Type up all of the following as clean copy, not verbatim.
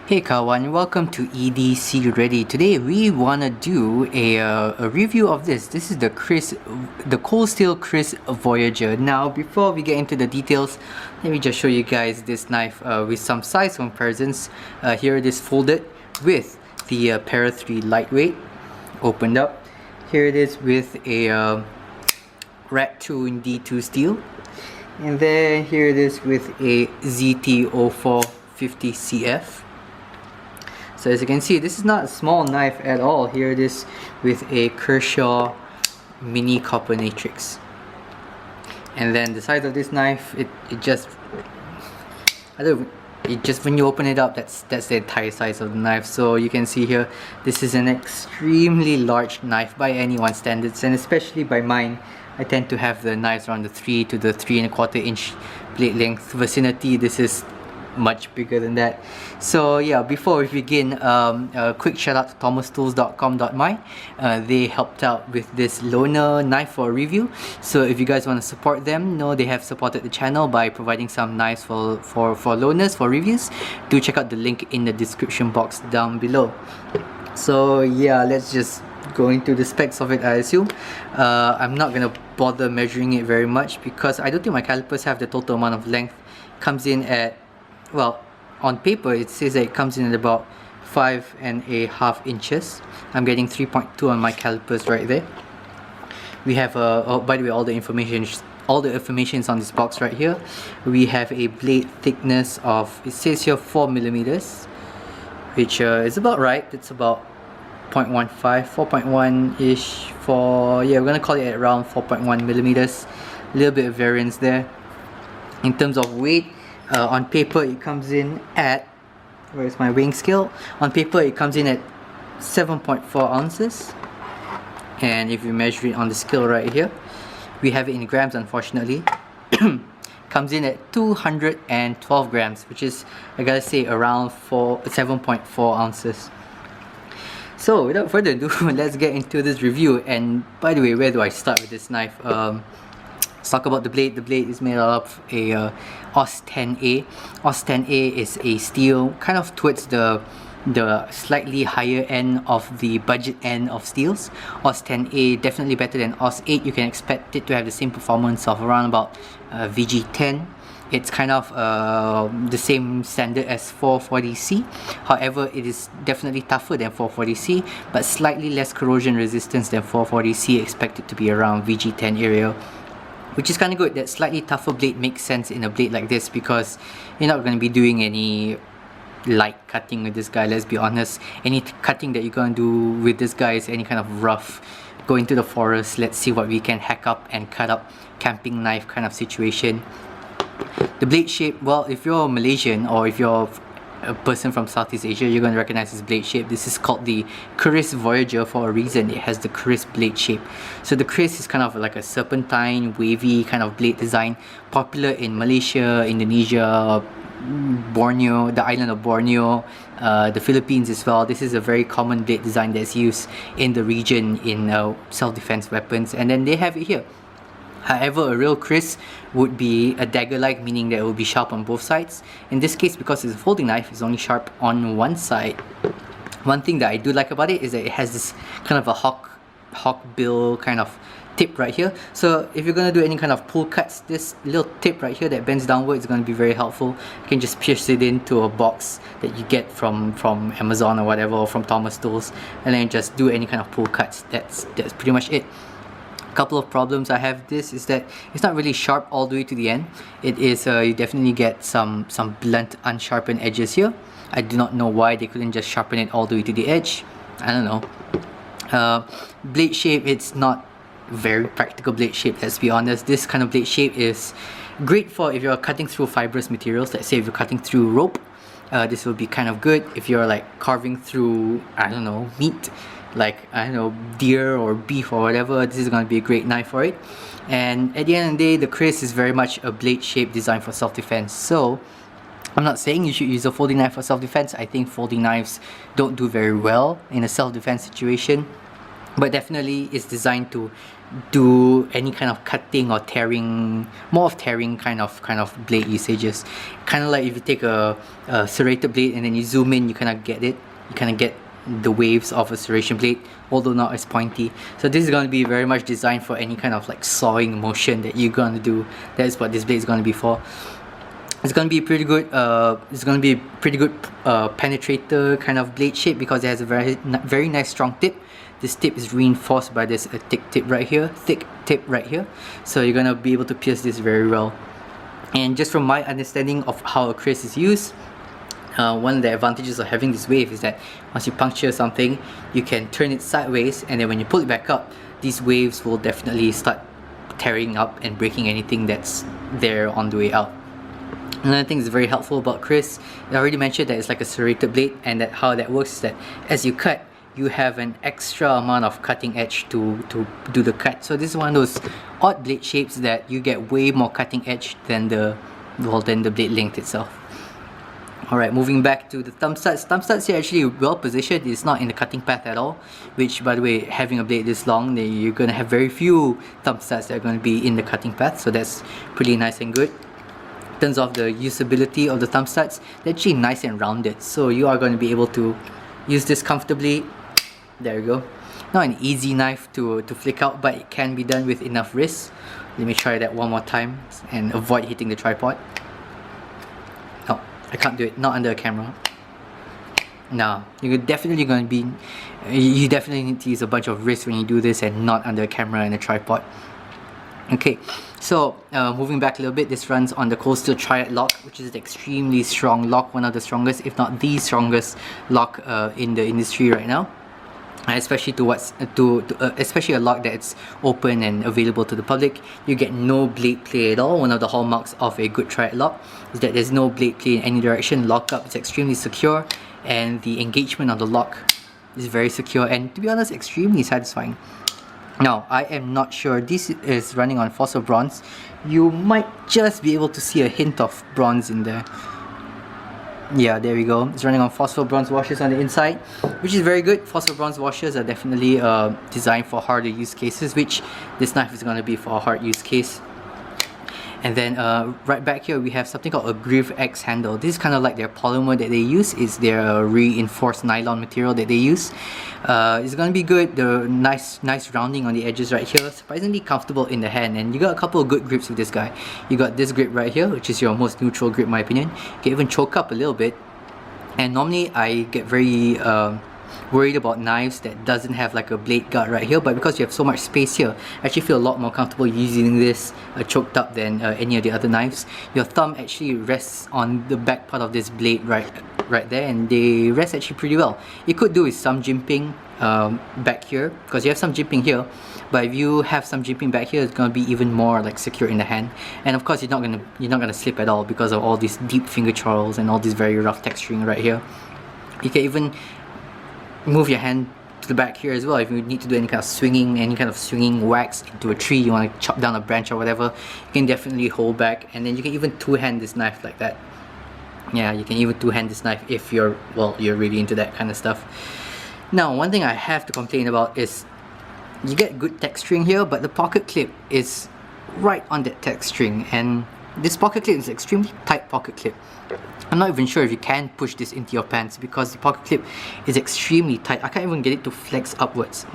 Hey kawan, welcome to EDCReady. Today we wanna do a review of this. This is the Cold Steel Kris Voyager. Now before we get into the details, let me just show you guys this knife with some size comparisons. Here it is folded with the Para 3 lightweight opened up. Here it is with a Rat 2 in D2 steel, and then here it is with a ZT0450 CF. So as you can see, this is not a small knife at all. Here it is with a Kershaw mini copper matrix. And then the size of this knife, it just when you open it up, that's the entire size of the knife. So you can see here, this is an extremely large knife by anyone's standards, and especially by mine. I tend to have the knives around the 3 to the 3¼ inch blade length vicinity. This is much bigger than that. So yeah, before we begin, a quick shout out to thomastools.com.my. They helped out with this loaner knife for a review, so if you guys want to support them, know they have supported the channel by providing some knives for loaners, for reviews. Do check out the link in the description box down below. So yeah, let's just go into the specs of it. I assume I'm not gonna bother measuring it very much because I don't think my calipers have the total amount of length. Comes in at, well, on paper it says that it comes in at about 5½ inches. I'm getting 3.2 on my calipers right there. We have oh, by the way, all the information is on this box right here. We have a blade thickness of, it says here 4mm, which is about right. It's about 0.15, 4.1 ish for, yeah, we're gonna call it around 4.1mm. A little bit of variance there. In terms of weight, on paper it comes in at, where's my weighing scale? On paper it comes in at 7.4 ounces, and if you measure it on the scale right here, we have it in grams, unfortunately. Comes in at 212 grams, which is, I gotta say, around 7.4 ounces. So without further ado, let's get into this review. And by the way, where do I start with this knife? Let's talk about the blade. The blade is made out of a AUS 10A. AUS 10A is a steel kind of towards the slightly higher end of the budget end of steels. AUS 10A definitely better than AUS 8. You can expect it to have the same performance of around about VG10. It's kind of the same standard as 440C. However, it is definitely tougher than 440C, but slightly less corrosion resistance than 440C, expected to be around VG10 area, which is kind of good. That slightly tougher blade makes sense in a blade like this because you're not going to be doing any light cutting with this guy. Let's be honest, any cutting that you're going to do with this guy is any kind of rough, go into the forest, let's see what we can hack up and cut up, camping knife kind of situation. The blade shape, well, if you're Malaysian or if you're a person from Southeast Asia, you're going to recognize this blade shape. This is called the Kris Voyager for a reason. It has the Kris blade shape. So the Kris is kind of like a serpentine, wavy kind of blade design, popular in Malaysia, Indonesia, Borneo, the island of Borneo, the Philippines as well. This is a very common blade design that's used in the region in self-defense weapons, and then they have it here. However, a real Kris would be a dagger-like, meaning that it will be sharp on both sides. In this case, because it's a folding knife, it's only sharp on one side. One thing that I do like about it is that it has this kind of a hawk bill kind of tip right here. So if you're going to do any kind of pull cuts, this little tip right here that bends downward is going to be very helpful. You can just pierce it into a box that you get from Amazon or whatever, or from Thomas Tools, and then just do any kind of pull cuts. That's pretty much it. Couple of problems I have this is that it's not really sharp all the way to the end. It is you definitely get some blunt, unsharpened edges here. I do not know why they couldn't just sharpen it all the way to the edge. I don't know. Blade shape, it's not very practical blade shape, let's be honest. This kind of blade shape is great for if you're cutting through fibrous materials. Let's say if you're cutting through rope, this will be kind of good. If you're like carving through, I don't know, meat, like, I don't know, deer or beef or whatever, this is going to be a great knife for it. And at the end of the day, the Kris is very much a blade shape designed for self-defense. So I'm not saying you should use a folding knife for self-defense. I think folding knives don't do very well in a self-defense situation, but definitely it's designed to do any kind of cutting or tearing, more of tearing kind of blade usages. Kind of like if you take a serrated blade and then you zoom in, you kind of get it. You kind of get the waves of a serration blade, although not as pointy. So this is going to be very much designed for any kind of like sawing motion that you're going to do. That is what this blade is going to be for. It's going to be pretty good. Penetrator kind of blade shape because it has a very nice strong tip. This tip is reinforced by this thick tip right here. So you're going to be able to pierce this very well. And just from my understanding of how a Kris is used, one of the advantages of having this wave is that once you puncture something, you can turn it sideways, and then when you pull it back up, these waves will definitely start tearing up and breaking anything that's there on the way out. Another thing that's very helpful about Kris, I already mentioned that it's like a serrated blade, and that how that works is that as you cut, you have an extra amount of cutting edge to do the cut. So this is one of those odd blade shapes that you get way more cutting edge than the blade length itself. Alright, moving back to the thumb studs. Thumb studs here actually well positioned. It's not in the cutting path at all, which, by the way, having a blade this long, then you're going to have very few thumb studs that are going to be in the cutting path, so that's pretty nice and good. In terms of the usability of the thumb studs, they're actually nice and rounded, so you are going to be able to use this comfortably. There you go. Not an easy knife to flick out, but it can be done with enough wrist. Let me try that one more time and avoid hitting the tripod. Oh, I can't do it, not under a camera. No, you definitely need to use a bunch of wrist when you do this and not under a camera and a tripod. Okay, so moving back a little bit, this runs on the Cold Steel Triad lock, which is an extremely strong lock, one of the strongest, if not the strongest lock in the industry right now. Especially especially a lock that's open and available to the public. You get no blade play at all. One of the hallmarks of a good triad lock is that there's no blade play in any direction. Lockup is extremely secure, and the engagement of the lock is very secure and, to be honest, extremely satisfying. Now, I am not sure. This is running on fossil bronze. You might just be able to see a hint of bronze in there. Yeah, there we go. It's running on phosphor bronze washers on the inside, which is very good. Phosphor bronze washers are definitely designed for harder use cases, which this knife is going to be for a hard use case. And then right back here we have something called a Griv X handle. This is kind of like their polymer that they use. It's their reinforced nylon material that they use. It's going to be good. The nice rounding on the edges right here. Surprisingly comfortable in the hand, and you got a couple of good grips with this guy. You got this grip right here, which is your most neutral grip in my opinion. You can even choke up a little bit. And normally I get very worried about knives that doesn't have like a blade guard right here, but because you have so much space here, I actually feel a lot more comfortable using this choked up than any of the other knives. Your thumb actually rests on the back part of this blade right there, and they rest actually pretty well. You could do with some jimping back here, because you have some jimping here, but if you have some jimping back here, it's going to be even more like secure in the hand. And of course you're not gonna slip at all because of all these deep finger chorls and all this very rough texturing right here. You can even move your hand to the back here as well if you need to do any kind of swinging wax into a tree, you want to chop down a branch or whatever. You can definitely hold back, and then you can even two-hand this knife like that. Yeah, you can even two-hand this knife if you're really into that kind of stuff. Now, one thing I have to complain about is you get good texturing here, but the pocket clip is right on that texturing, and this pocket clip is an extremely tight pocket clip. I'm not even sure if you can push this into your pants because the pocket clip is extremely tight. I can't even get it to flex upwards.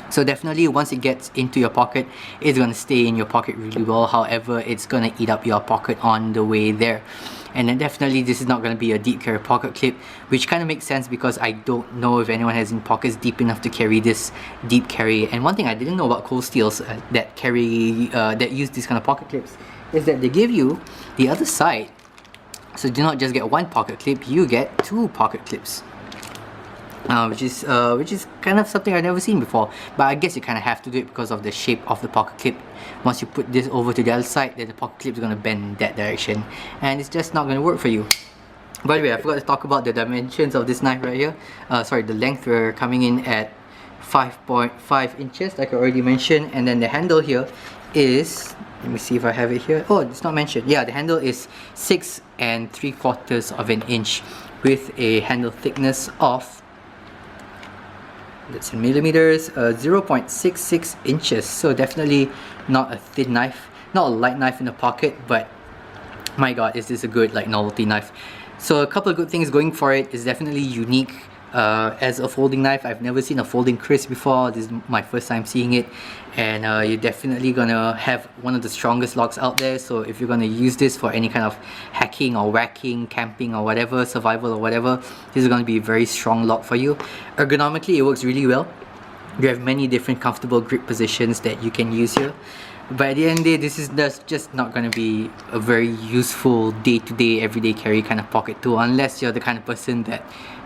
So definitely once it gets into your pocket, it's going to stay in your pocket really well. However, it's going to eat up your pocket on the way there. And then definitely this is not going to be a deep carry pocket clip, which kind of makes sense because I don't know if anyone has in pockets deep enough to carry this deep carry. And one thing I didn't know about Cold Steels that use these kind of pocket clips is that they give you the other side. So do not just get one pocket clip, you get two pocket clips, which is kind of something I've never seen before. But I guess you kind of have to do it because of the shape of the pocket clip. Once you put this over to the other side, then the pocket clip is going to bend in that direction, and it's just not going to work for you. By the way, I forgot to talk about the dimensions of this knife right here. Sorry, the length, we're coming in at 5.5 inches like I already mentioned, and then the handle here is, let me see if I have it here. Oh, it's not mentioned. Yeah, the handle is 6 3/4 of an inch with a handle thickness of That's in millimeters, 0.66 inches. So definitely not a thin knife, not a light knife in the pocket, but my god, is this a good like novelty knife. So a couple of good things going for it. Is definitely unique as a folding knife. I've never seen a folding Kris before. This is my first time seeing it, and you're definitely gonna have one of the strongest locks out there. So if you're gonna use this for any kind of hacking or whacking, camping or whatever, survival or whatever, this is gonna be a very strong lock for you. Ergonomically, it works really well. You have many different comfortable grip positions that you can use here. But at the end of the day, this is just not going to be a very useful day-to-day, everyday carry kind of pocket tool, unless you're the kind of person that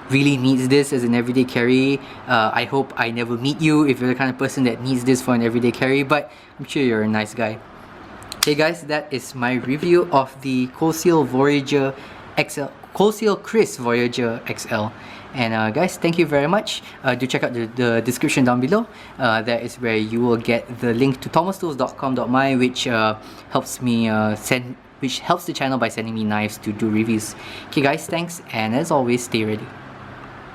really needs this as an everyday carry. I hope I never meet you if you're the kind of person that needs this for an everyday carry, but I'm sure you're a nice guy. Okay guys, that is my review of the Kohlseal Voyager XL, Kohlseal Kris Voyager XL. And guys, thank you very much. Do check out the description down below. That is where you will get the link to thomastools.com.my, which helps me which helps the channel by sending me knives to do reviews. Okay guys, thanks, and as always, stay ready.